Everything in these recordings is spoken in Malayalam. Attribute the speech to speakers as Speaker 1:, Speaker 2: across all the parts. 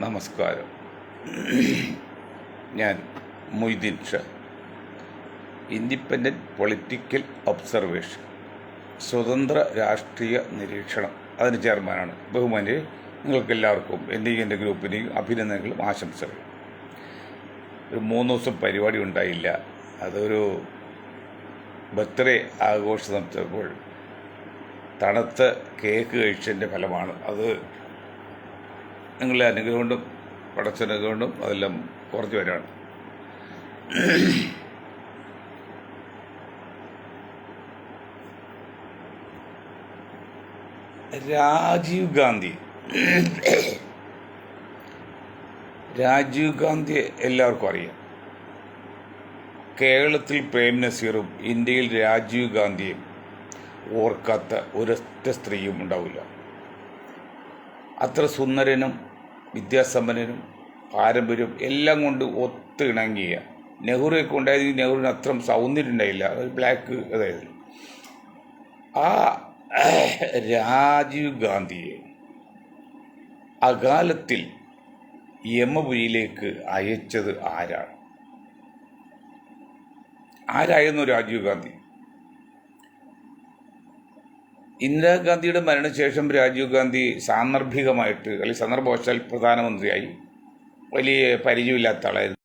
Speaker 1: നമസ്കാരം. ഞാൻ Moideen Shah, independent political observation, സ്വതന്ത്ര രാഷ്ട്രീയ നിരീക്ഷണം, അതിന് ചെയർമാനാണ്. ബഹുമാന്യരെ, നിങ്ങൾക്കെല്ലാവർക്കും എൻ്റെ ഗ്രൂപ്പിനെയും അഭിനന്ദനങ്ങളും ആശംസകളും. ഒരു 3 ദിവസം പരിപാടി ഉണ്ടായില്ല. അതൊരു ബർത്ത്ഡേ ആഘോഷം നടത്തിയപ്പോൾ തണുത്ത കേക്ക് കഴിച്ചതിൻ്റെ ഫലമാണ്. അത് നിങ്ങളുടെ അനുഗ്രഹം കൊണ്ടും പടച്ചനുഗ്രഹം കൊണ്ടും അതെല്ലാം കുറച്ച് വരാണ്. രാജീവ് ഗാന്ധി എല്ലാവർക്കും അറിയാം. കേരളത്തിൽ പ്രേം നസീറും ഇന്ത്യയിൽ രാജീവ് ഗാന്ധിയും ഓർക്കാത്ത ഒരൊറ്റ സ്ത്രീയും ഉണ്ടാവില്ല. അത്ര സുന്ദരനും വിദ്യാസമ്പന്നനും പാരമ്പര്യവും എല്ലാം കൊണ്ട് ഒത്തിണങ്ങിയ നെഹ്റുവൊക്കെ ഉണ്ടായത്. നെഹ്റുവിന് അത്ര സൗന്ദര്യം ഉണ്ടായില്ല, ബ്ലാക്ക്. അതായത് ആ രാജീവ് ഗാന്ധിയെ അകാലത്തിൽ യമപുരിയിലേക്ക് അയച്ചത് ആരായിരുന്നു രാജീവ് ഗാന്ധി? ഇന്ദിരാഗാന്ധിയുടെ മരണശേഷം രാജീവ് ഗാന്ധി സാന്ദർഭികമായിട്ട് അല്ലെങ്കിൽ സന്ദർഭവശാൽ പ്രധാനമന്ത്രിയായി. വലിയ പരിചയമില്ലാത്ത ആളായിരുന്നു.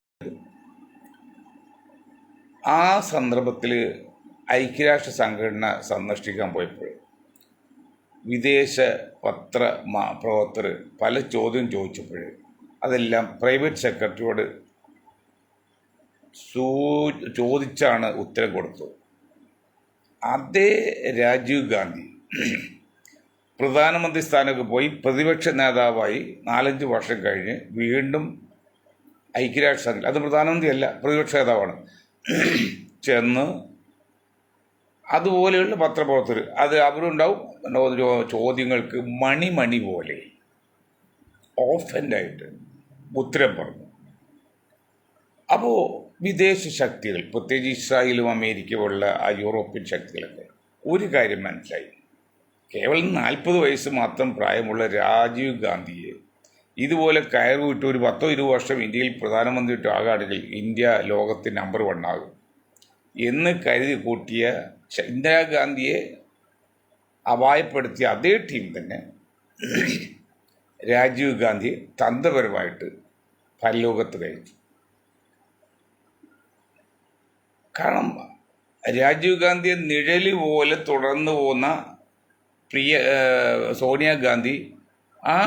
Speaker 1: ആ സന്ദർഭത്തിൽ ഐക്യരാഷ്ട്ര സംഘടന സന്ദർശിക്കാൻ പോയപ്പോൾ വിദേശ പ്രവർത്തകർ പല ചോദ്യം ചോദിച്ചപ്പോൾ അതെല്ലാം പ്രൈവറ്റ് സെക്രട്ടറിയോട് ചോദിച്ചാണ് ഉത്തരം കൊടുത്തത്. അതേ രാജീവ് ഗാന്ധി പ്രധാനമന്ത്രി സ്ഥാനമൊക്കെ പോയി പ്രതിപക്ഷ നേതാവായി 4-5 വർഷം കഴിഞ്ഞ് വീണ്ടും ഐക്യരാഷ്ട്ര സംഘടന, അത് പ്രധാനമന്ത്രിയല്ല, പ്രതിപക്ഷ നേതാവാണ്, ചെന്ന് അതുപോലെയുള്ള പത്രപ്രവർത്തകർ അവരുണ്ടാവും ചോദ്യങ്ങൾക്ക് മണി പോലെ ഓഫൻഡായിട്ട് ഉത്തരം പറഞ്ഞു. അപ്പോൾ വിദേശ ശക്തികൾ, പ്രത്യേകിച്ച് ഇസ്രായേലും അമേരിക്ക പോലുള്ള ആ യൂറോപ്യൻ ശക്തികളൊക്കെ ഒരു കാര്യം മനസ്സിലായി. കേവലം 40 വയസ്സ് മാത്രം പ്രായമുള്ള രാജീവ് ഗാന്ധിയെ ഇതുപോലെ കയറുവിട്ട് ഒരു 10-20 വർഷം ഇന്ത്യയിൽ പ്രധാനമന്ത്രിയിട്ട് ആകാണെങ്കിൽ ഇന്ത്യ ലോകത്തിൽ നമ്പർ 1 ആകും എന്ന് കരുതി കൂട്ടിയ ഇന്ദിരാഗാന്ധിയെ അപായപ്പെടുത്തിയ അതേ ടീം തന്നെ രാജീവ് ഗാന്ധിയെ തന്ത്രപരമായിട്ട് പരലോകത്ത് കഴിച്ചു. കാരണം രാജീവ് ഗാന്ധിയെ നിഴല് പോലെ തുടർന്നു പോകുന്ന സോണിയാഗാന്ധി ആ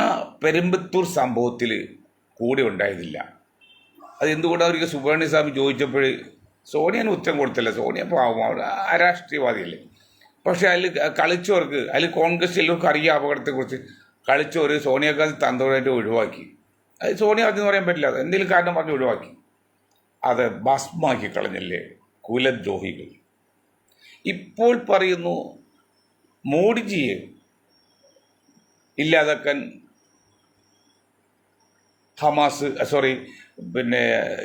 Speaker 1: പെരുമ്പത്തൂർ സംഭവത്തിൽ കൂടെ ഉണ്ടായതില്ല. അത് എന്തുകൊണ്ടാണ് അവർക്ക് സുബ്രഹ്മണ്യ സ്വാമി ചോദിച്ചപ്പോൾ സോണിയന് ഉത്തരം കൊടുത്തില്ല. സോണിയ പാവം, അരാഷ്ട്രീയവാദിയല്ലേ. പക്ഷെ അതിൽ കോൺഗ്രസ് എല്ലാവർക്കും അറിയാം അപകടത്തെക്കുറിച്ച്. കളിച്ചവർ സോണിയാഗാന്ധി തന്ത്രമായിട്ട് ഒഴിവാക്കി. അത് സോണിയാഗാന്ധി എന്ന് പറയാൻ പറ്റില്ല, എന്തെങ്കിലും കാരണം പറഞ്ഞ് ഒഴിവാക്കി. അത് ഭസ്മാക്കി കളഞ്ഞല്ലേ കുലദ്രോഹികൾ. ഇപ്പോൾ പറയുന്നു മോഡിജിയെ ഇല്ലാതാക്കാൻ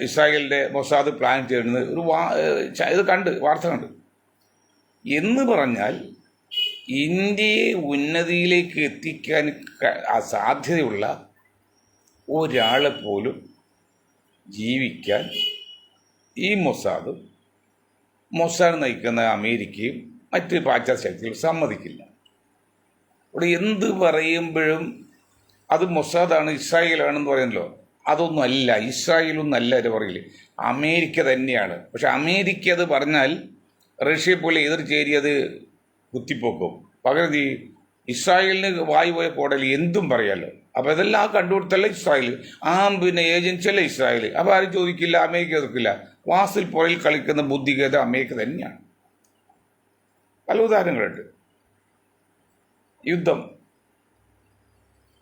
Speaker 1: ഇസ്രായേലിൻ്റെ മൊസാദ് പ്ലാൻ ചെയ്യുന്നത് വാർത്ത കണ്ട് എന്ന് പറഞ്ഞാൽ ഇന്ത്യയെ ഉന്നതിയിലേക്ക് എത്തിക്കാൻ സാധ്യതയുള്ള ഒരാളെ പോലും ജീവിക്കാൻ ഈ മൊസാദ് നയിക്കുന്ന അമേരിക്കയും മറ്റ് പാശ്ചാത്യ ശക്തികളും സമ്മതിക്കില്ല. ഇവിടെ എന്ത് പറയുമ്പോഴും അത് മൊസാദാണ്, ഇസ്രായേലാണെന്ന് പറയുന്നല്ലോ. അതൊന്നും അല്ല, ഇസ്രായേലൊന്നും അല്ല അവർ പറയില്ലേ, അമേരിക്ക തന്നെയാണ്. പക്ഷെ അമേരിക്ക അത് പറഞ്ഞാൽ റഷ്യ പോലെ എതിർ ചേരിയത് കുത്തിപ്പോക്കും. പകരം ഇസ്രായേലിന് വായു പോയ പോടൽ എന്തും പറയാമല്ലോ. അപ്പോൾ ഇതെല്ലാം കണ്ടുകൊടുത്തല്ല ഇസ്രായേൽ, ഏജൻസിയല്ല ഇസ്രായേൽ. അപ്പോൾ ആരും ചോദിക്കില്ല, അമേരിക്ക എതിർക്കില്ല. വാസിൽ പുറയിൽ കളിക്കുന്ന ബുദ്ധിഗത അമേരിക്ക തന്നെയാണ്. പല ഉദാഹരണങ്ങളുണ്ട്. യുദ്ധം,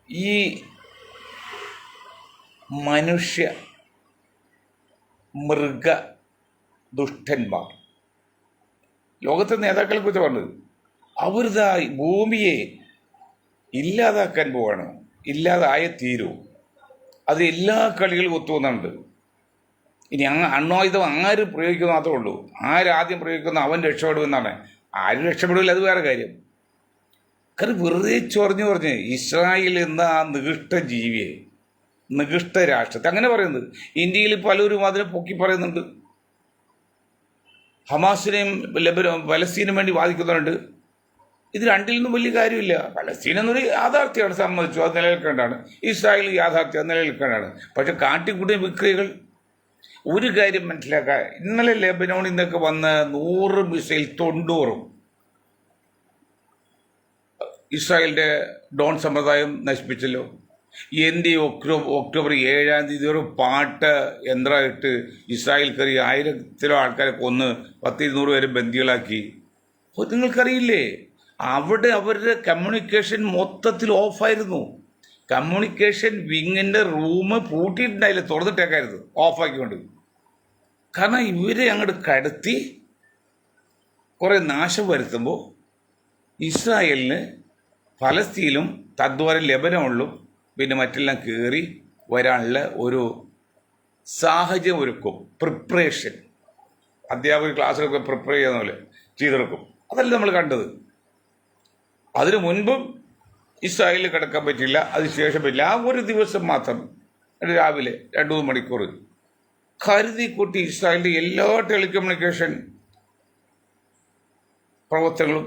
Speaker 1: ഈ മനുഷ്യ മൃഗ ദുഷ്ടന്മാർ ലോകത്തെ നേതാക്കളെ കുറിച്ച് പറഞ്ഞത്, അവരിതാ ഭൂമിയെ ഇല്ലാതാക്കാൻ പോവാണ്, ഇല്ലാതായ തീരൂ. അത് എല്ലാ കളികളും ഒത്തുവന്നുണ്ട്. ഇനി അണ്വായുധം ആര് പ്രയോഗിക്കുന്ന മാത്രമേ ഉള്ളൂ. ആരാദ്യം പ്രയോഗിക്കുന്ന അവൻ രക്ഷപ്പെടുമെന്നാണ്. ആരും രക്ഷപ്പെടില്ല, അത് വേറെ കാര്യം. കാരണം വെറുതെ പറഞ്ഞ് ഇസ്രായേൽ എന്ന ആ നികൃഷ്ട ജീവിയെ, നികൃഷ്ട രാഷ്ട്രത്തെ അങ്ങനെ പറയുന്നത്. ഇന്ത്യയിൽ പലരും അതിനെ പൊക്കി പറയുന്നുണ്ട്. ഹമാസിനെയും പലസ്തീനും വേണ്ടി വാദിക്കുന്നവരുണ്ട്. ഇത് രണ്ടിൽ നിന്നും വലിയ കാര്യമില്ല. പലസ്തീൻ എന്നൊരു യാഥാർത്ഥ്യമാണ്, സമ്മതിച്ചു, അത് നിലനിൽക്കേണ്ടതാണ്. ഇസ്രായേൽ യാഥാർത്ഥ്യം, അത് നിലനിൽക്കേണ്ടതാണ്. പക്ഷെ കാട്ടിക്കൂട്ടിയ വിക്രിയകൾ, ഒരു കാര്യം മനസ്സിലാക്കുക. ഇന്നലെ ലെബനോണിൽ നിന്നൊക്കെ വന്ന 100 മിസൈൽ 90 ഇസ്രായേലിൻ്റെ ഡോൺ സമ്പ്രദായം നശിപ്പിച്ചല്ലോ. എൻ്റെ ഒക്ടോബർ 7-ാം തീയതി ഒരു പാട്ട് യന്ത്രമായിട്ട് ഇസ്രായേൽ കയറി 1000 ആൾക്കാരെ കൊന്ന് 10-200 പേരെ ബന്ദികളാക്കി. അപ്പോൾ നിങ്ങൾക്കറിയില്ലേ, അവിടെ അവരുടെ കമ്മ്യൂണിക്കേഷൻ മൊത്തത്തിൽ ഓഫായിരുന്നു. Communication വിങ്ങിൻ്റെ room പൂട്ടിയിട്ടുണ്ടായില്ല, തുറന്നിട്ടേക്കായിരുന്നു, ഓഫാക്കിക്കൊണ്ട്. കാരണം ഇവരെ അങ്ങോട്ട് കടത്തി കുറേ നാശം വരുത്തുമ്പോൾ ഇസ്രായേലിന് ഫലസ്തീനും തദ്വാരം ലെബനോണിലും പിന്നെ മറ്റെല്ലാം കയറി വരാനുള്ള ഒരു സാഹചര്യം ഒരുക്കും. പ്രിപ്പറേഷൻ, അധ്യാപകർ ക്ലാസ്സിലൊക്കെ പ്രിപ്പയർ ചെയ്യുന്ന പോലെ ചെയ്തെടുക്കും. അതല്ല നമ്മൾ കണ്ടത്. അതിനു മുൻപും ഇസ്രായേലിൽ കിടക്കാൻ പറ്റില്ല, അതിനുശേഷം പറ്റില്ല. ആ ഒരു ദിവസം മാത്രം രാവിലെ 2-3 മണിക്കൂർ കരുതി കൂട്ടി ഇസ്രായേലിൻ്റെ എല്ലാ ടെലികമ്മ്യൂണിക്കേഷൻ പ്രവർത്തനങ്ങളും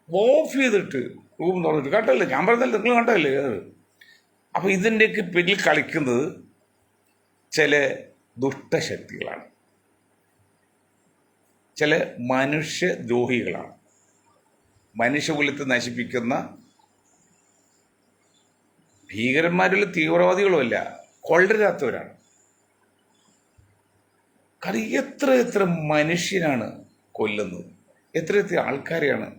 Speaker 1: ഓഫ് ചെയ്തിട്ട് റൂം തുറന്നിട്ട്. കണ്ടല്ലേ, ഞാൻ പറഞ്ഞല്ലേ, നിങ്ങൾ കണ്ടല്ലേ അത്. അപ്പോൾ ഇതിൻ്റെയൊക്കെ പിന്നിൽ കളിക്കുന്നത് ചില ദുഷ്ടശക്തികളാണ്, ചില മനുഷ്യദ്രോഹികളാണ്, മനുഷ്യകുലത്തെ നശിപ്പിക്കുന്ന ഭീകരന്മാരുള്ള തീവ്രവാദികളുമല്ല, കൊള്ളരാത്തവരാണ്. കാരണം എത്ര മനുഷ്യനാണ് കൊല്ലുന്നത്, എത്ര ആൾക്കാരെയാണ്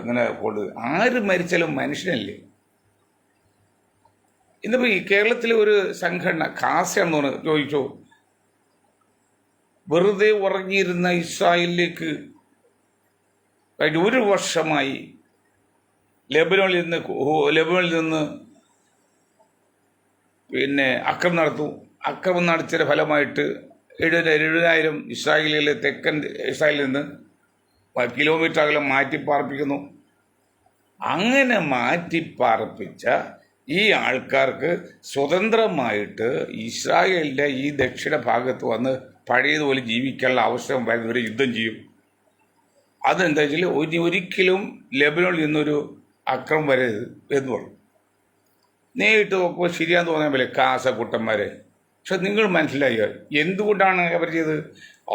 Speaker 1: ഇങ്ങനെ കൊല്ലുന്നത്. ആര് മരിച്ചാലും മനുഷ്യനല്ലേ. ഇന്നിപ്പോൾ ഈ കേരളത്തിലെ ഒരു സംഘടന ഖാസയാണെന്ന് തോന്നുന്നു ചോദിച്ചോ, വെറുതെ ഉറങ്ങിയിരുന്ന ഇസ്രായേലിലേക്ക് കഴിഞ്ഞ 1 വർഷമായി ലെബനോണിൽ നിന്ന് പിന്നെ അക്രമം നടത്തിയതിൻ്റെ ഫലമായിട്ട് 70,000 ഇസ്രായേലിലെ തെക്കൻ ഇസ്രായേലിൽ നിന്ന് കിലോമീറ്റർ അകലം മാറ്റിപ്പാർപ്പിക്കുന്നു. അങ്ങനെ മാറ്റിപ്പാർപ്പിച്ച ഈ ആൾക്കാർക്ക് സ്വതന്ത്രമായിട്ട് ഇസ്രായേലിൻ്റെ ഈ ദക്ഷിണ ഭാഗത്ത് വന്ന് പഴയതുപോലെ ജീവിക്കാനുള്ള അവസരം വരുന്നവരെ യുദ്ധം ചെയ്യും. അതെന്താ വെച്ചാൽ ഒരിക്കലും ലെബനോണിൽ നിന്നൊരു അക്രമം വരരുത് എന്ന് പറഞ്ഞു. നേരിട്ട് നോക്കുമ്പോൾ ശരിയാന്ന് തോന്നാൻ പോലെ കാസക്കുട്ടന്മാരെ. പക്ഷെ നിങ്ങൾ മനസ്സിലായി എന്തുകൊണ്ടാണ് അവർ ചെയ്തത്?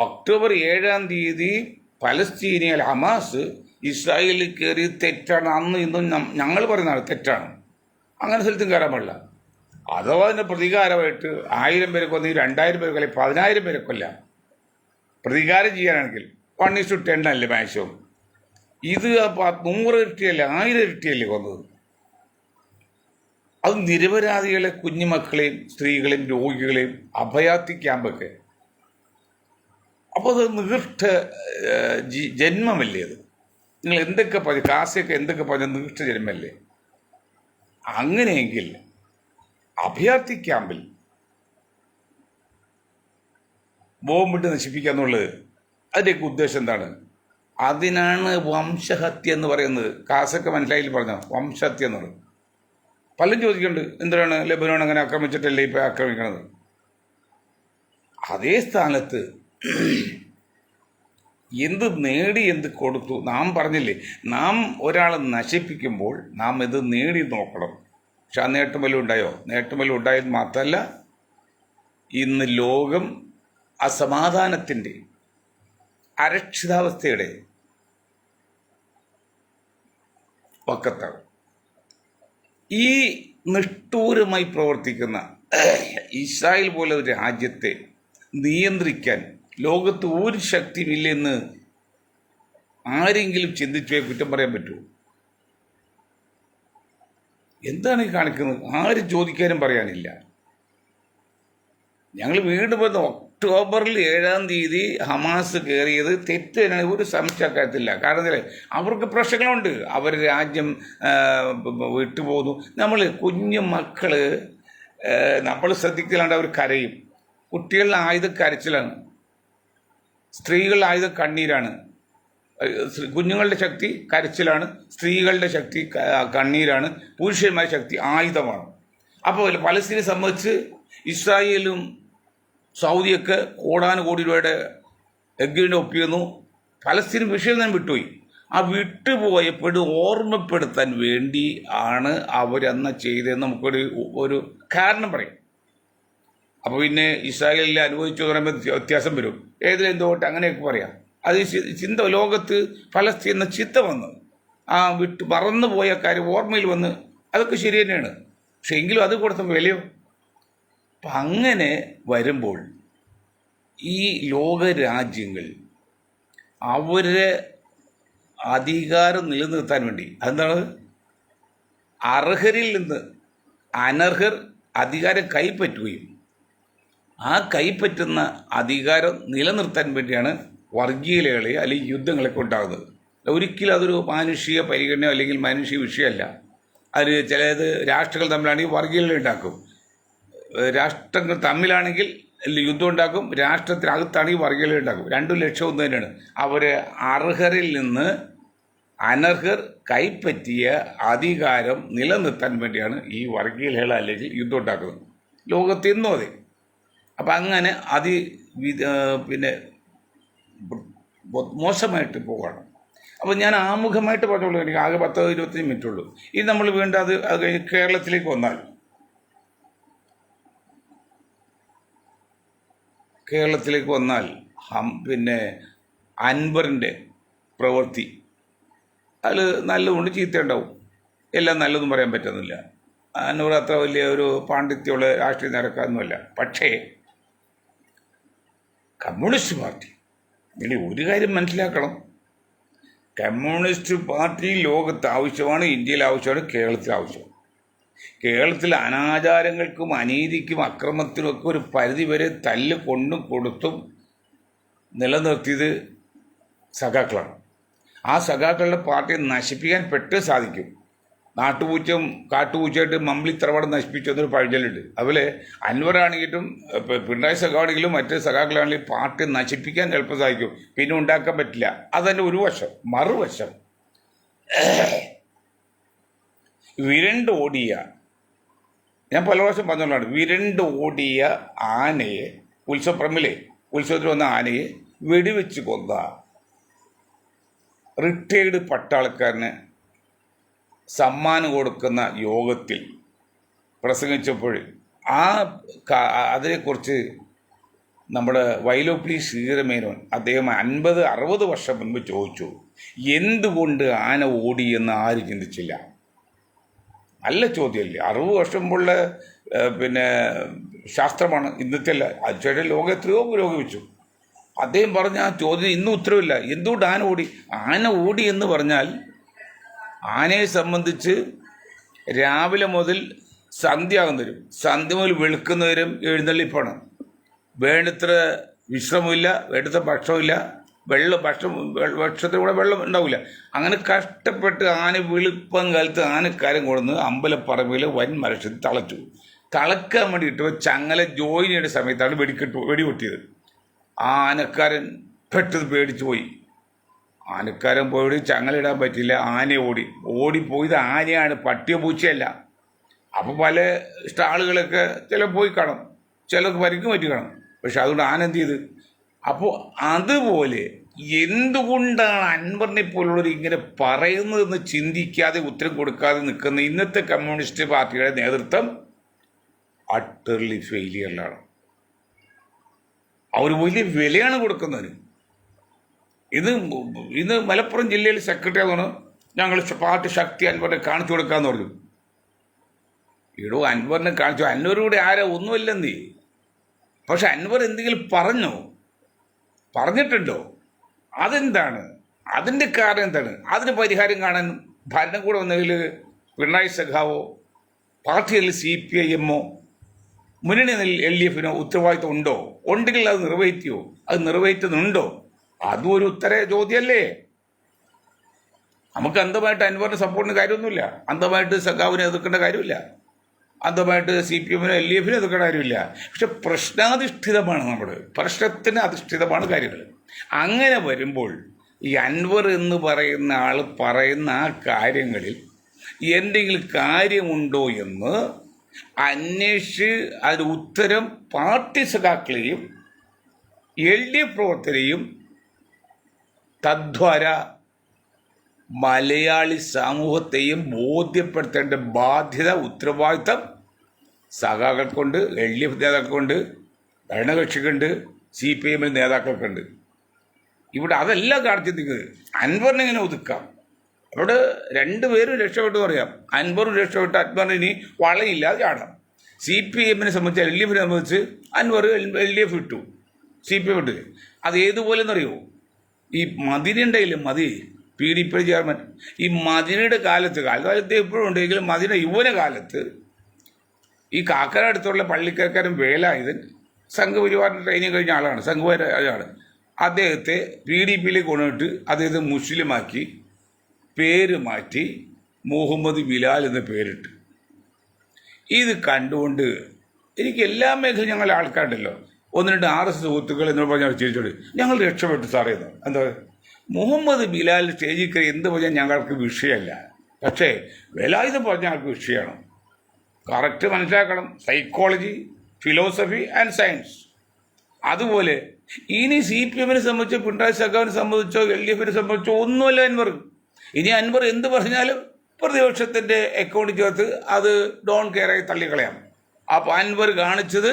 Speaker 1: ഒക്ടോബർ 7-ാം തീയതി പലസ്തീനിയൽ ഹമാസ് ഇസ്രായേലിൽ കയറി തെറ്റാണ്. അന്ന് ഇന്നും ഞങ്ങൾ പറയുന്നതാണ് തെറ്റാണ്, അങ്ങനെ സ്ഥലത്തും കയറാൻ പാടില്ല. അഥവാ അതിൻ്റെ പ്രതികാരമായിട്ട് 1000 പേരെ കൊന്ന് 2000 പേരെ കൊല്ല 10,000 പേരെ കൊല്ലാം. പ്രതികാരം ചെയ്യാനാണെങ്കിൽ 1:10 അല്ലേ മാക്സിമം. ഇത് 100 ഇരട്ടിയല്ലേ, 1000 ഇരട്ടിയല്ലേ കൊന്നത്. അത് നിരപരാധികളെ, കുഞ്ഞുമക്കളെയും സ്ത്രീകളെയും രോഗികളെയും അഭയാർത്ഥി ക്യാമ്പൊക്കെ. അപ്പോൾ അത് നികൃഷ്ട ജന്മമല്ലേ അത്. നിങ്ങൾ എന്തൊക്കെ പറഞ്ഞു, കാസയൊക്കെ എന്തൊക്കെ പറഞ്ഞ നികൃഷ്ട ജന്മല്ലേ. അങ്ങനെയെങ്കിൽ അഭയാർത്ഥി ക്യാമ്പിൽ ബോംബിട്ട് നശിപ്പിക്കുക എന്നുള്ളത് അതിൻ്റെയൊക്കെ ഉദ്ദേശം എന്താണ്? അതിനാണ് വംശഹത്യ എന്ന് പറയുന്നത്. കാസൊക്കെ മനസ്സിലായി പറഞ്ഞ വംശഹത്യ എന്നുള്ളത്. പലരും ചോദിക്കുന്നുണ്ട്, എന്തിനാണ് ലെബനോൺ അങ്ങനെ ആക്രമിച്ചിട്ടല്ലേ ഇപ്പം ആക്രമിക്കണത്? അതേ സ്ഥാനത്ത് എന്ത് നേടി എന്ത് കൊടുത്തു? നാം പറഞ്ഞില്ലേ, നാം ഒരാളെ നശിപ്പിക്കുമ്പോൾ നാം ഇത് നേടി നോക്കണം. പക്ഷെ ആ നേട്ടം വല്ലതും ഉണ്ടായോ? നേട്ടം വല്ലതും ഉണ്ടായത് മാത്രമല്ല, ഇന്ന് ലോകം അസമാധാനത്തിൻ്റെ, അരക്ഷിതാവസ്ഥയുടെ പക്കത്താണ്. ഈ നിഷ്ഠൂരമായി പ്രവർത്തിക്കുന്ന ഇസ്രായേൽ പോലെ ഒരു രാജ്യത്തെ നിയന്ത്രിക്കാൻ ലോകത്ത് ഒരു ശക്തിയുമില്ലെന്ന് ആരെങ്കിലും ചിന്തിച്ചു കുറ്റം പറയാൻ പറ്റുമോ? എന്താണ് ഈ കാണിക്കുന്നത്? ആരും ചോദിക്കാനും പറയാനില്ല. ഞങ്ങൾ വീണ്ടും വന്ന് ഒക്ടോബറിൽ 7-ാം തീയതി ഹമാസ് കയറിയത് തെറ്റ് തന്നെയാണ്, ഒരു സംശയക്കാരത്തില്ല. കാരണം എന്താ, അവർക്ക് പ്രശ്നങ്ങളുണ്ട്, അവർ രാജ്യം വിട്ടുപോകുന്നു. നമ്മൾ കുഞ്ഞു മക്കൾ നമ്മൾ ശ്രദ്ധിക്കലാണ്ട് അവർ കരയും. കുട്ടികളുടെ ആയുധം കരച്ചിലാണ്, സ്ത്രീകളുടെ ആയുധം കണ്ണീരാണ്. കുഞ്ഞുങ്ങളുടെ ശക്തി കരച്ചിലാണ്, സ്ത്രീകളുടെ ശക്തി കണ്ണീരാണ്, പുരുഷന്മാരുടെ ശക്തി ആയുധമാണ്. അപ്പോൾ പലസ്തീനെ സംബന്ധിച്ച് ഇസ്രായേലും സൗദിയൊക്കെ കോടാനുകോടി രൂപയുടെ എഗ്രിമെൻ്റ് ഒപ്പിയെന്നു. പലസ്തീൻ വിഷയം തന്നെ വിട്ടുപോയി. ആ വിട്ടുപോയപ്പോഴും ഓർമ്മപ്പെടുത്താൻ വേണ്ടി ആണ് അവരന്ന് ചെയ്തതെന്ന് നമുക്കൊരു കാരണം പറയും. അപ്പോൾ പിന്നെ ഇസ്രായേലിൽ അനുഭവിച്ചു പറയുമ്പോൾ വ്യത്യാസം വരും, ഏതിലെന്തോട്ട് അങ്ങനെയൊക്കെ പറയാം. അത് ചിന്ത ലോകത്ത് പലസ്തീൻ എന്ന ചിന്ത വന്ന് ആ മറന്നുപോയ കാര്യം ഓർമ്മയിൽ വന്ന് അതൊക്കെ ശരി തന്നെയാണ്. പക്ഷെ എങ്കിലും അത് കൊടുത്ത വിലയോ. അപ്പം അങ്ങനെ വരുമ്പോൾ ഈ ലോകരാജ്യങ്ങൾ അവരെ അധികാരം നിലനിർത്താൻ വേണ്ടി അതെന്താണ്, അർഹരിൽ നിന്ന് അനർഹർ അധികാരം കൈപ്പറ്റുകയും ആ കൈപ്പറ്റുന്ന അധികാരം നിലനിർത്താൻ വേണ്ടിയാണ് വർഗീയതകളെ അല്ലെങ്കിൽ യുദ്ധങ്ങളൊക്കെ ഉണ്ടാകുന്നത്. ഒരിക്കലും അതൊരു മാനുഷിക പരിഗണനയോ അല്ലെങ്കിൽ മാനുഷിക വിഷയമല്ല. അത് ചിലത് രാഷ്ട്രങ്ങൾ തമ്മിലാണെങ്കിൽ വർഗീയത ഉണ്ടാക്കും, രാഷ്ട്രങ്ങൾ തമ്മിലാണെങ്കിൽ യുദ്ധം ഉണ്ടാക്കും, രാഷ്ട്രത്തിനകത്താണെങ്കിൽ വർഗീയത ഉണ്ടാക്കും. രണ്ടും ലക്ഷ്യം ഒന്ന് തന്നെയാണ്. അവർ അർഹരിൽ നിന്ന് അനർഹർ കൈപ്പറ്റിയ അധികാരം നിലനിർത്താൻ വേണ്ടിയാണ് ഈ വർഗീയത അല്ലെങ്കിൽ യുദ്ധം ഉണ്ടാക്കുന്നത്. ലോകത്ത് ഇന്നും അതെ. അപ്പം അങ്ങനെ പിന്നെ മോശമായിട്ട് പോവുകയാണ്. അപ്പോൾ ഞാൻ ആമുഖമായിട്ട് പറഞ്ഞോളൂ, എനിക്ക് ആകെ 10-25 മിനിറ്റുള്ളൂ. ഇനി നമ്മൾ വീണ്ടും അത് കഴിഞ്ഞ് കേരളത്തിലേക്ക് വന്നാൽ പിന്നെ അൻവറിൻ്റെ പ്രവൃത്തി അതിൽ നല്ലതുകൊണ്ട് ചീത്തയുണ്ടാവും. എല്ലാം നല്ലതും പറയാൻ പറ്റുന്നില്ല. അൻവർ അത്ര വലിയ ഒരു പാണ്ഡിത്യമുള്ള രാഷ്ട്രീയ നേതാവൊന്നുമല്ല. പക്ഷേ കമ്മ്യൂണിസ്റ്റ് പാർട്ടി, ഇനി ഒരു കാര്യം മനസ്സിലാക്കണം, കമ്മ്യൂണിസ്റ്റ് പാർട്ടി ലോകത്ത് ആവശ്യമാണ്, ഇന്ത്യയിൽ ആവശ്യമാണ്, കേരളത്തിൽ ആവശ്യമാണ്. കേരളത്തിൽ അനാചാരങ്ങൾക്കും അനീതിക്കും അക്രമത്തിനുമൊക്കെ ഒരു പരിധിവരെ തല്ല് കൊണ്ടും കൊടുത്തും നിലനിർത്തിയത് സഖാക്കളാണ്. ആ സഖാക്കളുടെ പാർട്ടിയെ നശിപ്പിക്കാൻ പെട്ടെന്ന് സാധിക്കും. നാട്ടുപൂച്ചയും കാട്ടുപൂച്ചയായിട്ട് മമ്പിളി തറവാട് നശിപ്പിച്ചു എന്നൊരു പഴഞ്ചൊല്ലുണ്ട്. അതുപോലെ അൻവറാണെങ്കിലും പിണറായി സഖാണെങ്കിലും മറ്റ് സഖാക്കളാണെങ്കിലും പാർട്ടി നശിപ്പിക്കാൻ എളുപ്പം സാധിക്കും, പിന്നെ ഉണ്ടാക്കാൻ പറ്റില്ല. അതന്നെ ഒരു വശം. മറുവശം വിരണ്ടോടിയ, ഞാൻ പല പ്രാവശ്യം പറഞ്ഞുകൊണ്ടാണ്, വിരണ്ടോടിയ ആനയെ ഉത്സവത്തിൽ വന്ന ആനയെ വെടിവെച്ച് കൊന്ന റിട്ടയേർഡ് പട്ടാളക്കാരന് സമ്മാനം കൊടുക്കുന്ന യോഗത്തിൽ പ്രസംഗിച്ചപ്പോൾ അതിനെക്കുറിച്ച് നമ്മുടെ വൈലോപ്പിള്ളി ശ്രീധരമേനോൻ അദ്ദേഹം 50-60 വർഷം മുൻപ് ചോദിച്ചു, എന്തുകൊണ്ട് ആന ഓടിയെന്ന് ആരും ചിന്തിച്ചില്ല. നല്ല ചോദ്യമല്ലേ. 60 വർഷം മുമ്പുള്ള പിന്നെ ശാസ്ത്രമാണ്, ഇന്നത്തെ അല്ല. അതിനുശേഷം ലോകം എത്രയോ പുരോഗമിച്ചു. അദ്ദേഹം പറഞ്ഞ ആ ചോദ്യം ഇന്നും ഉത്തരവില്ല. എന്തുകൊണ്ട് ആന ഓടി? ആന ഓടി എന്ന് പറഞ്ഞാൽ ആനയെ സംബന്ധിച്ച് രാവിലെ മുതൽ സന്ധ്യ മുതൽ വെളുക്കുന്നവരും എഴുന്നള്ളിപ്പാണ്. വേണ്ടത്ര വിശ്രമമില്ല, വേണ്ടത്ര ഭക്ഷണമില്ല, ഭക്ഷണത്തിൽ കൂടെ വെള്ളം ഉണ്ടാവില്ല. അങ്ങനെ കഷ്ടപ്പെട്ട് ആന വെളുപ്പം കാലത്ത് ആനക്കാരൻ കൊടുന്ന് അമ്പലപ്പറമ്പിൽ വൻ മരക്ഷത്തിൽ തളക്കാൻ വേണ്ടിയിട്ട് ചങ്ങല ജോയിൻ ചെയ്യേണ്ട സമയത്താണ് വെടിപൊട്ടിയത്. ആ ആനക്കാരൻ പെട്ടെന്ന് പേടിച്ചു പോയി. ആനക്കാരൻ പോയി ചങ്ങലിടാൻ പറ്റില്ല, ആന ഓടിപ്പോയത് ആനയാണ്, പട്ടിയോ പൂച്ചയല്ല. അപ്പോൾ പല സ്റ്റാളുകളൊക്കെ ചില പോയി കാണും, ചിലർക്ക് പരിക്കും പറ്റി കാണും. പക്ഷെ അതുകൊണ്ട് ആന എന്ത് ചെയ്ത്? അപ്പോൾ അതുപോലെ എന്തുകൊണ്ടാണ് അൻവറിനെ പോലുള്ളവർ ഇങ്ങനെ പറയുന്നതെന്ന് ചിന്തിക്കാതെ ഉത്തരം കൊടുക്കാതെ നിൽക്കുന്ന ഇന്നത്തെ കമ്മ്യൂണിസ്റ്റ് പാർട്ടിയുടെ നേതൃത്വം അട്ടർലി ഫെയിലിയറിലാണ്. അവർ വലിയ വിലയാണ് കൊടുക്കുന്നത്. ഇത് മലപ്പുറം ജില്ലയിൽ സെക്രട്ടറി ആണെന്ന് ഞങ്ങൾ പാർട്ടി ശക്തി അൻവറിനെ കാണിച്ചു കൊടുക്കാമെന്ന് പറഞ്ഞു. അൻവറിനെ കാണിച്ചു, അൻവറിലൂടെ ആരാ ഒന്നുമില്ലെന്നേ. പക്ഷെ അൻവർ എന്തെങ്കിലും പറഞ്ഞിട്ടുണ്ടോ? അതെന്താണ്? അതിൻ്റെ കാരണം എന്താണ്? അതിന് പരിഹാരം കാണാൻ ഭരണകൂടം എന്നതിൽ പിണറായി സഖാവോ പാർട്ടിയിൽ CPIM മുന്നണി LDF ഉത്തരവാദിത്വം ഉണ്ടോ? ഉണ്ടെങ്കിൽ അത് നിർവഹിക്കുമോ? അത് നിർവഹിക്കുന്നുണ്ടോ? അതും ഒരു ഉത്തര ചോദ്യമല്ലേ. നമുക്ക് അന്ധമായിട്ട് അൻവറിന് സപ്പോർട്ടിന് കാര്യമൊന്നുമില്ല, അന്ധമായിട്ട് സഖാവിനെ എതിർക്കേണ്ട കാര്യമില്ല, അന്ധമായിട്ട് CPM LDF എതിർക്കേണ്ട കാര്യമില്ല. പക്ഷെ പ്രശ്നാധിഷ്ഠിതമാണ്, പ്രശ്നത്തിന് അധിഷ്ഠിതമാണ് കാര്യങ്ങൾ. അങ്ങനെ വരുമ്പോൾ ഈ അൻവർ എന്ന് പറയുന്ന ആൾ പറയുന്ന ആ കാര്യങ്ങളിൽ എന്തെങ്കിലും കാര്യമുണ്ടോ എന്ന് അന്വേഷിച്ച് അതിന് ഉത്തരം പാർട്ടി സഖാക്കളെയും LDF പ്രവർത്തകരെയും തദ്വാര മലയാളി സമൂഹത്തെയും ബോധ്യപ്പെടുത്തേണ്ട ബാധ്യത, ഉത്തരവാദിത്തം സഖാക്കൾക്കുണ്ട്, LDF നേതാക്കൾക്കുണ്ട്, ഭരണകക്ഷിക്കുണ്ട്, CPM നേതാക്കൾക്കുണ്ട്. ഇവിടെ അതല്ല കാണിച്ചിരിക്കുന്നത്. അൻവറിനെ ഇങ്ങനെ ഒതുക്കാം. അവിടെ രണ്ടുപേരും രക്ഷപ്പെട്ടു പറയാം. അൻവറും രക്ഷപ്പെട്ട് അൻവറിന് ഇനി വളയില്ലാതെ ചാടാം. CPM സംബന്ധിച്ച് LDF സംബന്ധിച്ച് അൻവർ LDF ഇട്ടു, CPM ഇട്ട്. അത് ഏതുപോലെ എന്നറിയോ? ഈ മദിനുണ്ടെങ്കിൽ മതി PDP ചെയർമാൻ, ഈ മദിനയുടെ കാലത്ത് എപ്പോഴും ഉണ്ടെങ്കിലും മദിന യുവന കാലത്ത് ഈ കാക്കരടുത്തുള്ള പള്ളിക്കരക്കാരൻ വേലായുധൻ സംഘപരിവാറിൻ്റെ ട്രെയിനിങ് കഴിഞ്ഞ ആളാണ്, സംഘപരിവാരാണ്. അദ്ദേഹത്തെ PDPയിലേക്ക് കൊണ്ടുപോയിട്ട് അദ്ദേഹത്തെ മുസ്ലിമാക്കി പേര് മാറ്റി മുഹമ്മദ് ബിലാൽ എന്ന പേരിട്ട്. ഇത് കണ്ടുകൊണ്ട് എനിക്ക് എല്ലാ മേഖലയും ഞങ്ങളുടെ ആൾക്കാരുണ്ടല്ലോ, 1-2 RS സുഹൃത്തുക്കൾ എന്നോട് പറഞ്ഞാൽ ചിരിച്ചോട് ഞങ്ങൾ രക്ഷപ്പെട്ടു സാറേ എന്ന്. എന്താ മുഹമ്മദ് ബിലാൽ സ്റ്റേജിൽ കയറി എന്ത് പറഞ്ഞാൽ ഞങ്ങൾക്ക് വിഷയമല്ല, പക്ഷേ വേലായുധം പറഞ്ഞാൽ ഞങ്ങൾക്ക് വിഷയമാണ്. കറക്റ്റ് മനസ്സിലാക്കണം. Psychology, philosophy and science. അതുപോലെ ഇനി CPM സംബന്ധിച്ചോ പിണറായി സഖാവിനെ സംബന്ധിച്ചോ LDF സംബന്ധിച്ചോ ഒന്നുമല്ല അൻവർ. ഇനി അൻവർ എന്ത് പറഞ്ഞാലും പ്രതിപക്ഷത്തിൻ്റെ അക്കൗണ്ടിൽ ചേർത്ത് അത് ഡോൺ കെയറായി തള്ളിക്കളയാം. അപ്പോൾ അൻവർ കാണിച്ചത്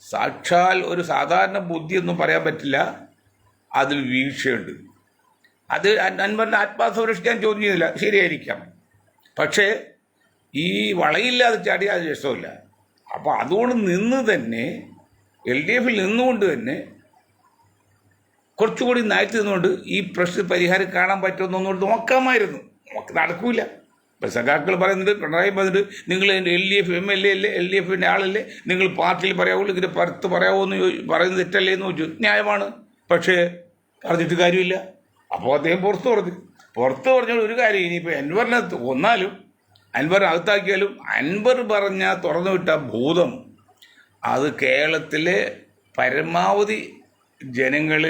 Speaker 1: സാക്ഷാൽ ഒരു സാധാരണ ബുദ്ധിയൊന്നും പറയാൻ പറ്റില്ല, അതിൽ വീഴ്ചയുണ്ട്. അത് അൻവറിൻ്റെ ആത്മാർത്ഥ സംരക്ഷിക്കാൻ ചോദ്യം ചെയ്തില്ല, ശരിയായിരിക്കാം. പക്ഷേ ഈ വളയില്ലാതെ ചാടി അത് രസമില്ല. അപ്പോൾ അതുകൊണ്ട് നിന്ന് തന്നെ LDFിൽ നിന്നുകൊണ്ട് തന്നെ കുറച്ചുകൂടി നയത്തിൽ നിന്നുകൊണ്ട് ഈ പ്രശ്ന പരിഹാരം കാണാൻ പറ്റുമെന്നൊന്നുകൂടി നോക്കാമായിരുന്നു. നടക്കൂല. ഇപ്പം സഖാക്കൾ പറയുന്നുണ്ട്, പിണറായി പറഞ്ഞിട്ട് നിങ്ങൾ LDF MLA അല്ലേ, LDFിൻ്റെ ആളല്ലേ, നിങ്ങൾ പാർട്ടിയിൽ പറയാവുള്ളൂ, ഇതിൻ്റെ പുറത്ത് പറയാവോന്ന് പറയുന്നത് തെറ്റല്ലേ എന്ന് ചോദിച്ചു. ന്യായമാണ്. പക്ഷേ പറഞ്ഞിട്ട് കാര്യമില്ല. അപ്പോൾ അദ്ദേഹം പുറത്ത് പറഞ്ഞോളൂ ഒരു കാര്യം. ഇനിയിപ്പോൾ അൻവറിനെ ഒന്നാലും അൻവറിനകത്താക്കിയാലും അൻവർ പറഞ്ഞ തുറന്നുവിട്ട ഭൂതം അത് കേരളത്തിലെ പരമാവധി ജനങ്ങൾ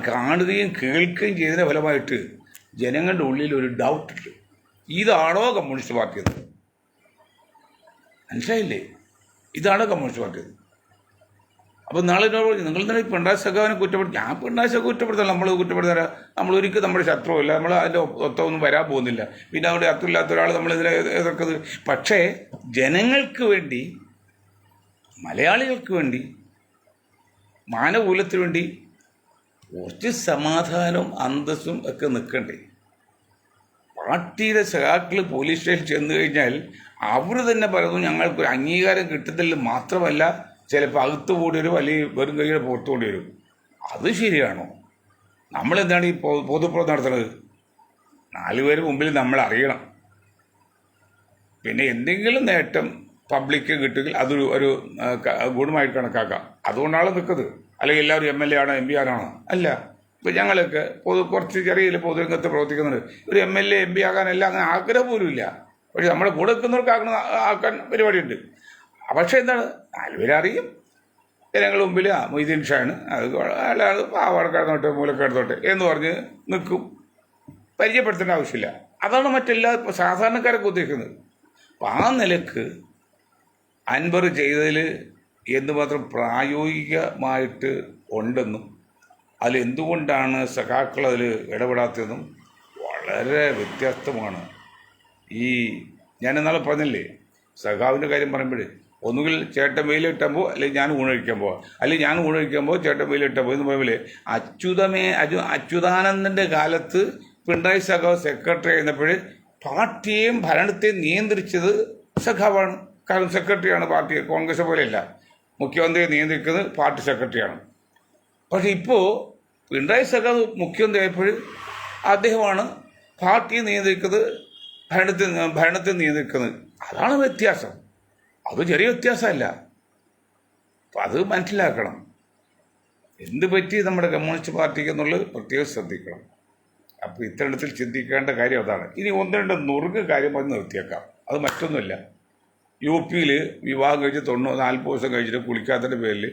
Speaker 1: കാണുകയും കേൾക്കുകയും ചെയ്തതിൻ്റെ ഫലമായിട്ട് ജനങ്ങളുടെ ഉള്ളിൽ ഒരു ഡൗട്ടുണ്ട്, ഇതാണോ കമ്മ്യൂണിസ്റ്റ് പാർട്ടി എന്ന്. മനസ്സിലായില്ലേ? ഇതാണോ കമ്മ്യൂണിസ്റ്റ് പാർട്ടി എന്ന്. അപ്പോൾ നാളെ നിങ്ങൾ തന്നെ പിണറായി സഖാവിനെ കുറ്റപ്പെടുത്തി. ഞാൻ പിണറായി സഖാവ് കുറ്റപ്പെടുത്താൻ നമ്മൾ കുറ്റപ്പെടുത്താൻ നമ്മളൊരിക്കലും നമ്മുടെ ശത്രുവല്ല, നമ്മൾ അതിൻ്റെ ഒത്തൊന്നും വരാൻ പോകുന്നില്ല. പിന്നെ അവിടെ അർത്ഥമില്ലാത്ത ഒരാൾ നമ്മളിതിനെ എതിർക്കുന്നത്. പക്ഷേ ജനങ്ങൾക്ക് വേണ്ടി, മലയാളികൾക്ക് വേണ്ടി, മാനവകുലത്തിന് വേണ്ടി കുറച്ച് സമാധാനവും അന്തസ്സും ഒക്കെ നിൽക്കണ്ടേ? പാർട്ടിയുടെ സഖാക്കൾ പോലീസ് സ്റ്റേഷൻ ചെന്ന് കഴിഞ്ഞാൽ അവർ തന്നെ പറയുന്നു ഞങ്ങൾക്ക് അംഗീകാരം കിട്ടുന്നില്ല, മാത്രമല്ല ചിലപ്പോൾ അകത്ത് കൂടി വരും, അല്ലെങ്കിൽ വെറും കൈയുടെ പുറത്തു കൊണ്ടി വരും. അത് ശരിയാണോ? നമ്മളെന്താണ് ഈ പൊതുപ്രവർത്തനം നടത്തുന്നത്? 4 പേര് മുമ്പിൽ നമ്മൾ അറിയണം. പിന്നെ എന്തെങ്കിലും നേട്ടം പബ്ലിക്ക് കിട്ടുമെങ്കിൽ അതൊരു ഗുണമായിട്ട് കണക്കാക്കാം. അതുകൊണ്ടാണ് നിൽക്കുന്നത്. അല്ലെങ്കിൽ എല്ലാവരും MLA ആണോ MP ആണോ? അല്ല. ഇപ്പം ഞങ്ങളൊക്കെ കുറച്ച് ചെറിയ പൊതുരംഗത്ത് പ്രവർത്തിക്കുന്നുണ്ട്. ഒരു MLA MP ആകാനെല്ലാം അങ്ങനെ ആഗ്രഹം പോലും ഇല്ല. പക്ഷെ നമ്മുടെ കൂടെ നിൽക്കുന്നവർക്ക് ആക്കാൻ പരിപാടിയുണ്ട്. പക്ഷേ എന്താണ്, 4 പേരെ അറിയും ജനങ്ങളുടെ മുമ്പിൽ. മൊയ്തീൻ ഷാണ്, അത് അയാൾ പാവാടക്കാടുന്നോട്ടെ മൂലക്കാടുന്നോട്ടെ എന്ന് പറഞ്ഞ് നിൽക്കും. പരിചയപ്പെടുത്തേണ്ട ആവശ്യമില്ല. അതാണ് മറ്റെല്ലാ സാധാരണക്കാരൊക്കെ ഉദ്ദേശിക്കുന്നത്. അപ്പം ആ നിലക്ക് അൻവർ ചെയ്തതിൽ എന്തുമാത്രം പ്രായോഗികമായിട്ട് ഉണ്ടെന്നും അതിലെന്തുകൊണ്ടാണ് സഖാക്കൾ അതിൽ ഇടപെടാത്തതെന്നും വളരെ വ്യത്യസ്തമാണ്. ഞാൻ ഇന്നാളെ പറഞ്ഞില്ലേ, സഖാവിൻ്റെ കാര്യം പറയുമ്പോൾ ഒന്നുകിൽ ചേട്ടൻ വെയിലിട്ടുമ്പോൾ അല്ലെങ്കിൽ ഞാൻ ഊണഴിക്കുമ്പോൾ, അല്ലെങ്കിൽ ഞാൻ ഊണഴിക്കുമ്പോൾ ചേട്ടൻ വെയിലിട്ടുമ്പോൾ എന്ന് പറയുമ്പോൾ അച്യുതാനന്ദൻ്റെ കാലത്ത് പിണറായി സഖാവ് സെക്രട്ടറി ആയിരുന്നപ്പോൾ പാർട്ടിയെയും ഭരണത്തെയും നിയന്ത്രിച്ചത് സഖാവാണ്. കാരണം സെക്രട്ടറിയാണ് പാർട്ടി. കോൺഗ്രസ് പോലെയല്ല, മുഖ്യമന്ത്രിയെ നിയന്ത്രിക്കുന്നത് പാർട്ടി സെക്രട്ടറിയാണ്. പക്ഷെ ഇപ്പോൾ പിണറായി സഖാവ് മുഖ്യമന്ത്രി ആയപ്പോൾ അദ്ദേഹമാണ് പാർട്ടിയെ നിയന്ത്രിക്കുന്നത്, ഭരണത്തെ നിയന്ത്രിക്കുന്നത്. അതാണ് വ്യത്യാസം. അത് ചെറിയ വ്യത്യാസമല്ല. അപ്പം അത് മനസ്സിലാക്കണം. എന്ത് പറ്റി നമ്മുടെ കമ്മ്യൂണിസ്റ്റ് പാർട്ടിക്ക് എന്നുള്ളത് പ്രത്യേകം ശ്രദ്ധിക്കണം. അപ്പോൾ ഇത്തരത്തിൽ ചിന്തിക്കേണ്ട കാര്യം അതാണ്. ഇനി 1-2 നുറുങ്ങ് കാര്യം പറഞ്ഞ് നിർത്തിയേക്കാം. അത് മറ്റൊന്നുമില്ല. UP-ൽ വിവാഹം കഴിച്ച് 40 ദിവസം കഴിച്ചിട്ട് കുളിക്കാത്തതിൻ്റെ പേരിൽ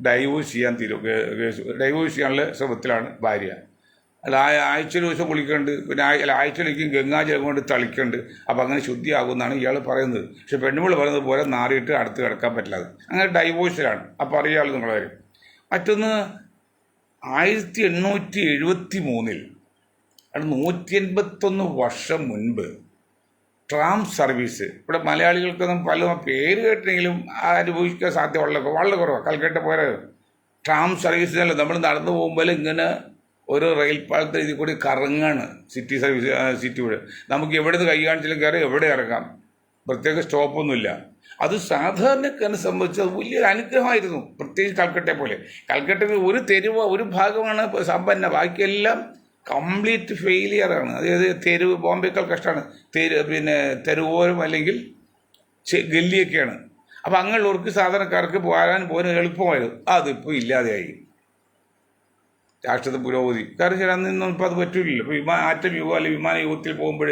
Speaker 1: ഡൈവോഴ്സ് ചെയ്യാനുള്ള ശ്രമത്തിലാണ് ഭാര്യ. അല്ല, ആഴ്ചയിൽ ദിവസം കുളിക്കുന്നുണ്ട്, പിന്നെ ആഴ്ചയിലേക്കും ഗംഗാജലം കൊണ്ട് തളിക്കുന്നുണ്ട്. അപ്പം അങ്ങനെ ശുദ്ധിയാകുമെന്നാണ് ഇയാൾ പറയുന്നത്. പക്ഷെ പെണ്ണുമ്പോൾ പറയുന്നത് പോലെ നാറിയിട്ട് അടുത്ത് കിടക്കാൻ പറ്റില്ലാതെ അങ്ങനെ ഡൈവോഴ്സിലാണ്. അപ്പം അറിയാമല്ലോ നിങ്ങളവർ. മറ്റൊന്ന് 1873 181 വർഷം മുൻപ് ട്രാം സർവീസ്, ഇവിടെ മലയാളികൾക്കൊന്നും പല പേര് കേട്ടെങ്കിലും അനുഭവിക്കാൻ സാധ്യത വളരെ കുറവാണ്. കൽക്കട്ട പോയ ട്രാം സർവീസിനല്ല, നമ്മൾ നടന്നു പോകുമ്പോൾ ഇങ്ങനെ ഒരു റെയിൽ പാലത്തെ ഇതിൽ കൂടി കറങ്ങാണ് സിറ്റി സർവീസ്, സിറ്റി കൂടെ. നമുക്ക് എവിടെ നിന്ന് കൈ കാണിച്ചാലും കയറി എവിടെ ഇറങ്ങാം, പ്രത്യേക സ്റ്റോപ്പൊന്നുമില്ല. അത് സാധാരണക്കാരനെ സംബന്ധിച്ച് വലിയൊരു അനുഗ്രഹമായിരുന്നു, പ്രത്യേകിച്ച് കൽക്കട്ടയെ പോലെ. കൽക്കട്ടയിൽ ഒരു തെരുവ്, ഒരു ഭാഗമാണ് സമ്പന്ന, ബാക്കിയെല്ലാം കംപ്ലീറ്റ് ഫെയിലിയറാണ്. അതായത് തെരുവ് ബോംബെക്കാൾ കഷ്ടമാണ്. പിന്നെ തെരുവോരം അല്ലെങ്കിൽ ഗല്ലിയൊക്കെയാണ്. അപ്പം അങ്ങനെയുള്ളവർക്ക് സാധാരണക്കാർക്ക് പോകാൻ എളുപ്പമായിരുന്നു. അതിപ്പോൾ ഇല്ലാതെയായി. രാഷ്ട്രത്തെ പുരോഗതി കാരണം ശരി അന്നൊന്നും ഇപ്പോൾ അത് പറ്റില്ലല്ലോ. ഇപ്പോൾ ആറ്റം യുഗം അല്ലെങ്കിൽ വിമാന യുഗത്തിൽ പോകുമ്പോൾ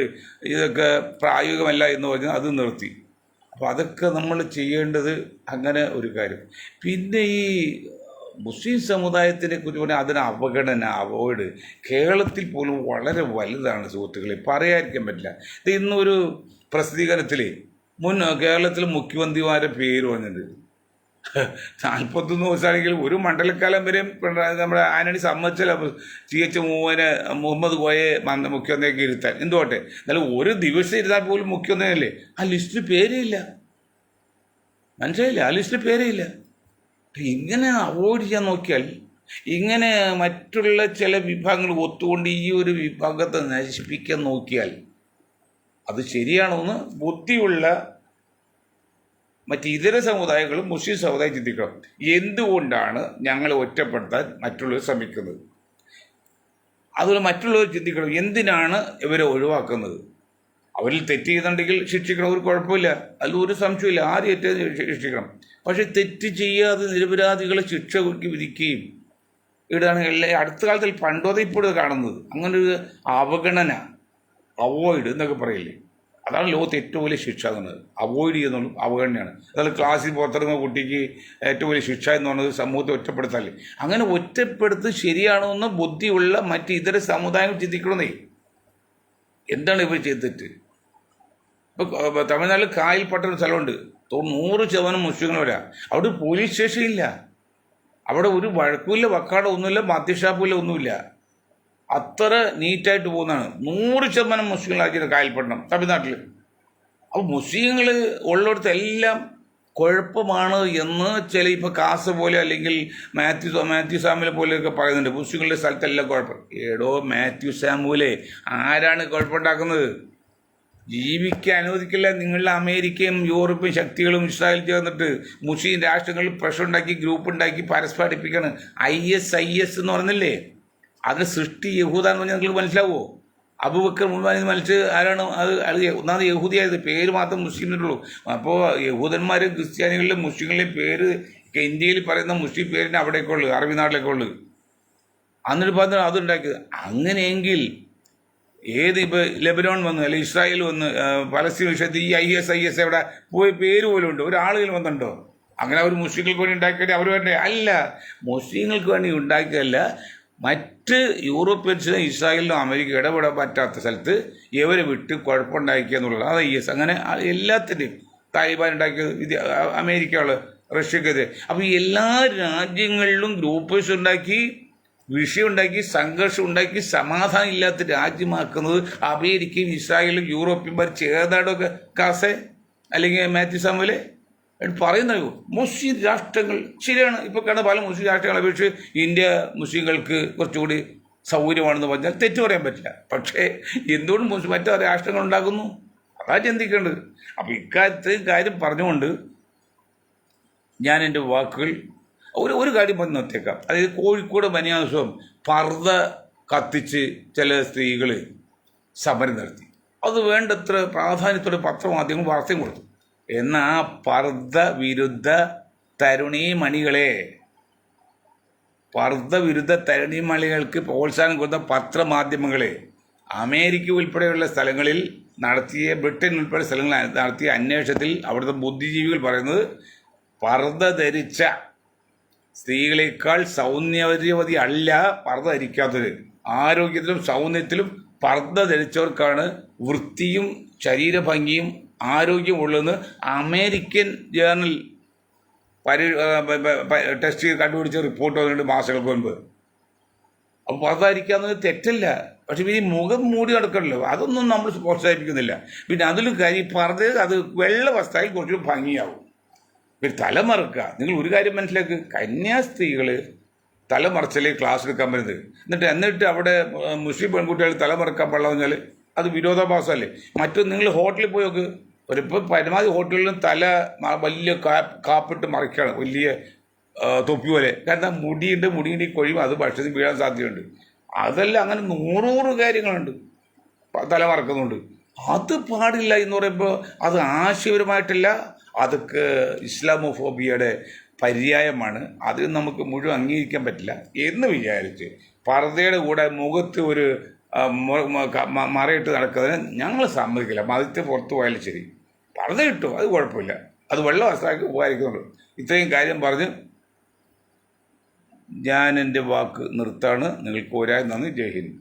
Speaker 1: ഇതൊക്കെ പ്രായോഗികമല്ല എന്ന് പറഞ്ഞാൽ അത് നിർത്തി. അപ്പോൾ അതൊക്കെ നമ്മൾ ചെയ്യേണ്ടത് അങ്ങനെ ഒരു കാര്യം. പിന്നെ ഈ മുസ്ലിം സമുദായത്തിനെ കുറിച്ച് പറഞ്ഞാൽ അതിന് അവഗണന, അവോയ്ഡ് കേരളത്തിൽ പോലും വളരെ വലുതാണ് സുഹൃത്തുക്കളെ, പറയാതിരിക്കാൻ പറ്റില്ല. ഇത് ഇന്നൊരു പ്രസിദ്ധീകരണത്തിൽ കേരളത്തിൽ മുഖ്യമന്ത്രിമാരുടെ പേര് പറഞ്ഞിട്ടുണ്ട്. 41 ദിവസമാണെങ്കിലും ഒരു മണ്ഡലക്കാലം വരെ നമ്മുടെ ആന്റണി സമ്മതിച്ചല്ല CH മുഹമ്മദ് കോയെ മുഖ്യമന്ത്രിയൊക്കെ ഇരുത്താൻ. എന്തുകൊട്ടെ, എന്നാലും ഒരു ദിവസം ഇരുന്നാൽ പോലും മുഖ്യമന്ത്രിയല്ലേ, ആ ലിസ്റ്റിൽ പേരേ ഇല്ല. മനസ്സിലായില്ല, ആ ലിസ്റ്റിൽ പേരേ ഇല്ല. ഇങ്ങനെ അവോയ്ഡ് ചെയ്യാൻ നോക്കിയാൽ, ഇങ്ങനെ മറ്റുള്ള ചില വിഭാഗങ്ങൾ ഒത്തുകൊണ്ട് ഈ ഒരു വിഭാഗത്തെ നശിപ്പിക്കാൻ നോക്കിയാൽ അത് ശരിയാണോ എന്ന് ബുദ്ധിയുള്ള മറ്റ് ഇതര സമുദായങ്ങളും മുസ്ലിം സമുദായം ചിന്തിക്കണം. എന്തുകൊണ്ടാണ് ഞങ്ങളെ ഒറ്റപ്പെടുത്താൻ മറ്റുള്ളവർ ശ്രമിക്കുന്നത്? അതുപോലെ മറ്റുള്ളവർ ചിന്തിക്കണം, എന്തിനാണ് ഇവരെ ഒഴിവാക്കുന്നത്? അവരിൽ തെറ്റ് ചെയ്യുന്നുണ്ടെങ്കിൽ ശിക്ഷിക്കണം, ഒരു കുഴപ്പമില്ല, അതിൽ ഒരു സംശയമില്ല, ആരും ഏറ്റവും ശിക്ഷിക്കണം. പക്ഷെ തെറ്റ് ചെയ്യാതെ നിരപരാധികളെ ശിക്ഷ വിധിക്കുകയും ഇവിടെയാണ് അടുത്ത കാലത്തിൽ പണ്ടോതെ ഇപ്പോഴും കാണുന്നത്. അങ്ങനൊരു അവഗണന, അവോയ്ഡ് എന്നൊക്കെ പറയില്ലേ, അതാണ് ലോകത്ത് ഏറ്റവും വലിയ ശിക്ഷ എന്നുള്ളത്. അവോയ്ഡ് ചെയ്യുന്ന അവഗണനയാണ്. അതായത് ക്ലാസ്സിൽ പുറത്തിറങ്ങുന്ന കുട്ടിക്ക് ഏറ്റവും വലിയ ശിക്ഷ എന്ന് പറയുന്നത് സമൂഹത്തെ ഒറ്റപ്പെടുത്താല്ലേ. അങ്ങനെ ഒറ്റപ്പെടുത്ത് ശരിയാണോ എന്ന് ബുദ്ധിയുള്ള മറ്റ് ഇതര സമുദായങ്ങൾ ചിന്തിക്കണമെന്നേ. എന്താണ് ഇവർ ചെയ്തിട്ട്? ഇപ്പോൾ തമിഴ്നാട്ടിൽ കായൽപ്പെട്ട ഒരു സ്ഥലമുണ്ട്, 100% മുസ്ലിങ്ങൾ വരാം. അവിടെ പോലീസ് സ്റ്റേഷൻ ഇല്ല, അവിടെ ഒരു വഴക്കുമില്ല, വക്കാട ഒന്നുമില്ല, മദ്യഷാപ്പില്ല, ഒന്നുമില്ല. അത്ര നീറ്റായിട്ട് പോകുന്നതാണ്. 100% മുസ്ലിങ്ങളാക്കിയത് കായൽപ്പട്ടണം തമിഴ്നാട്ടിൽ. അപ്പോൾ മുസ്ലിങ്ങൾ ഉള്ളിടത്ത് എല്ലാം കുഴപ്പമാണ് എന്ന് ചില ഇപ്പോൾ കാസ പോലെ അല്ലെങ്കിൽ മാത്യു സാമുവലെ പോലെയൊക്കെ പറയുന്നുണ്ട്. മുസ്ലിങ്ങളുടെ സ്ഥലത്തെല്ലാം കുഴപ്പം. ഏടോ മാത്യു സാമുവലെ, ആരാണ് കുഴപ്പമുണ്ടാക്കുന്നത്? ജീവിക്കാൻ അനുവദിക്കില്ല. നിങ്ങളുടെ അമേരിക്കയും യൂറോപ്യൻ ശക്തികളും ഇസ്രായേൽ ചേർന്നിട്ട് മുസ്ലിം രാഷ്ട്രങ്ങളിൽ പ്രഷർ ഉണ്ടാക്കി, ഗ്രൂപ്പ് ഉണ്ടാക്കി പരസ്പരം അടുപ്പിക്കാണ്. IS എന്ന് പറഞ്ഞില്ലേ, അതിന് സൃഷ്ടി യഹൂദാന്ന് പറഞ്ഞാൽ നിങ്ങൾക്ക് മനസ്സിലാവുമോ? അബൂബക്കർ മുൻപാൻ മരിച്ച് ആരാണ്? അത് ഒന്നാമത് യഹൂദിയായത്, പേര് മാത്രം മുസ്ലിമിനുള്ളൂ. അപ്പോൾ യഹൂദന്മാരും ക്രിസ്ത്യാനികളിലും മുസ്ലിങ്ങളുടെയും പേര് ഇന്ത്യയിൽ പറയുന്ന മുസ്ലിം പേരിന് അവിടേക്ക് ഉള്ളു, അറബി നാട്ടിലേക്ക് ഉള്ളു. അന്നിട്ട് പറഞ്ഞ അതുണ്ടാക്കിയത്. അങ്ങനെയെങ്കിൽ ഇപ്പോൾ ലെബനോൺ വന്ന് അല്ലെങ്കിൽ ഇസ്രായേൽ വന്ന് പലസ്തീൻ വിഷയത്തിൽ ഈ IS എവിടെ പോയി പേര് പോലും ഉണ്ട്, ഒരാളുകൾ വന്നിട്ടുണ്ടോ? അങ്ങനെ അവർ മുസ്ലിങ്ങൾക്ക് വേണ്ടി ഉണ്ടാക്കിയിട്ട് അവർ വേണ്ടേ? അല്ല, മുസ്ലിങ്ങൾക്ക് വേണ്ടി ഉണ്ടാക്കിയതല്ല. മറ്റ് യൂറോപ്യൻസിനും ഇസ്രായേലിനും അമേരിക്ക ഇടപെടാൻ പറ്റാത്ത സ്ഥലത്ത് ഇവരെ വിട്ട് കുഴപ്പമുണ്ടാക്കുക എന്നുള്ളത് അത് IS. അങ്ങനെ എല്ലാത്തിൻ്റെയും താലിബാൻ ഉണ്ടാക്കിയത് അമേരിക്കകൾ, റഷ്യക്കെതിരെ. അപ്പോൾ എല്ലാ രാജ്യങ്ങളിലും ഗ്രൂപ്പേഴ്സ് ഉണ്ടാക്കി, വിഷയം ഉണ്ടാക്കി, സംഘർഷം ഉണ്ടാക്കി, സമാധാനം ഇല്ലാത്ത രാജ്യമാക്കുന്നത് അമേരിക്കയും ഇസ്രായേലും യൂറോപ്യന്മാർ ചേർന്നാടൊക്കെ കാസെ അല്ലെങ്കിൽ മാത്യു സാമുവലെ പറയുന്നയോ? മുസ്ലിം രാഷ്ട്രങ്ങൾ ശരിയാണ്, ഇപ്പോൾ കാണുന്ന പല മുസ്ലിം രാഷ്ട്രങ്ങളെ അപേക്ഷിച്ച് ഇന്ത്യ മുസ്ലിങ്ങൾക്ക് കുറച്ചുകൂടി സൗകര്യമാണെന്ന് പറഞ്ഞാൽ തെറ്റു പറയാൻ പറ്റില്ല. പക്ഷേ എന്തുകൊണ്ട് മറ്റു രാഷ്ട്രങ്ങൾ ഉണ്ടാക്കുന്നു? അതാ ചിന്തിക്കേണ്ടത്. അപ്പോൾ ഇക്കാര്യത്തിൽ കാര്യം പറഞ്ഞുകൊണ്ട് ഞാൻ എൻ്റെ വാക്കുകൾ ഒരു കാര്യം പറഞ്ഞ് നിർത്തിയേക്കാം. അതായത് കോഴിക്കോട് ബനിയാസും പർദ്ദ കത്തിച്ച് ചില സ്ത്രീകൾ സമരം നടത്തി. അത് വേണ്ടത്ര പ്രാധാന്യത്തോടെ പത്രമാധ്യമങ്ങൾ വാർത്തയും കൊടുത്തു. എന്നാൽ ആ പർദ്ദ വിരുദ്ധ തരുണീമണികളെ, പർദ്ദ വിരുദ്ധ തരുണീമണികൾക്ക് പ്രോത്സാഹനം കൊടുത്ത പത്രമാധ്യമങ്ങളെ അമേരിക്ക ഉൾപ്പെടെയുള്ള സ്ഥലങ്ങളിൽ നടത്തിയ ബ്രിട്ടൻ ഉൾപ്പെടെ സ്ഥലങ്ങളിൽ നടത്തിയ അന്വേഷണത്തിൽ അവിടുത്തെ ബുദ്ധിജീവികൾ പറയുന്നത് പർദ്ദ ധരിച്ച സ്ത്രീകളെക്കാൾ സൗന്ദര്യവതി അല്ല പർദ്ദ ധരിക്കാത്തവർ. ആരോഗ്യത്തിലും സൗന്ദര്യത്തിലും പർദ്ദ ധരിച്ചവർക്കാണ് വൃത്തിയും ശരീരഭംഗിയും ആരോഗ്യമുള്ളതെന്ന് അമേരിക്കൻ ജേർണൽ ടെസ്റ്റ് ചെയ്ത് കണ്ടുപിടിച്ച റിപ്പോർട്ട് വന്നിട്ട് മാസങ്ങൾക്ക് മുൻപ്. അപ്പോൾ പർദ്ദ ധരിക്കാവുന്നത് തെറ്റല്ല, പക്ഷെ ഈ മുഖം മൂടി നടക്കണല്ലോ, അതൊന്നും നമ്മൾ പ്രോത്സാഹിപ്പിക്കുന്നില്ല. പിന്നെ അതിൽ കാര്യം പർദ്ദ അത് വെള്ള വസ്ത്രയിൽ കുറച്ച് ഭംഗിയാവും. പിന്നെ തലമറക്കുക. നിങ്ങൾ ഒരു കാര്യം മനസ്സിലാക്കുക, കന്യാസ്ത്രീകൾ തലമറച്ചല്ലേ ക്ലാസ് എടുക്കാൻ വരുന്നത്. എന്നിട്ട് അവിടെ മുസ്ലിം പെൺകുട്ടികൾ തലമറക്കാൻ പാടില്ല പറഞ്ഞാൽ അത് വിരോധാഭാസമല്ലേ? മറ്റൊന്ന് നിങ്ങൾ ഹോട്ടലിൽ പോയി നോക്ക്, ഇപ്പോൾ പരമാവധി ഹോട്ടലുകളിലും തല വലിയ കാപ്പിട്ട് മറയ്ക്കുകയാണ്, വലിയ തൊപ്പി പോലെ. കാരണം മുടിയുടെ കൊഴിയും അത് ഭക്ഷണത്തിൽ വീഴാൻ സാധ്യതയുണ്ട്. അതെല്ലാം അങ്ങനെ നൂറ് കാര്യങ്ങളുണ്ട് തല മറക്കുന്നുണ്ട്. അത് പാടില്ല എന്ന് പറയുമ്പോൾ അത് ആശയപരമായിട്ടല്ല, അതൊക്കെ ഇസ്ലാമോഫോബിയയുടെ പര്യായമാണ്. അത് നമുക്ക് മുഴുവൻ അംഗീകരിക്കാൻ പറ്റില്ല എന്ന് വിചാരിച്ച് പർദ്ദയുടെ കൂടെ മുഖത്ത് ഒരു മറയിട്ട് നടക്കുന്നതിന് ഞങ്ങൾ സമ്മതിക്കില്ല. മതത്തെ പുറത്തു പോയാലും ശരി, പർദ്ദ ഇട്ടു, അത് കുഴപ്പമില്ല, അത് വെള്ള വസ്ത്രമാക്കി ഉപകരിക്കുന്നുള്ളൂ. ഇത്രയും കാര്യം പറഞ്ഞ് ഞാൻ എൻ്റെ വാക്ക് നിർത്താണ്. നിങ്ങൾക്ക് ഒരായി നന്ദി. ജയ് ഹിന്ദ്.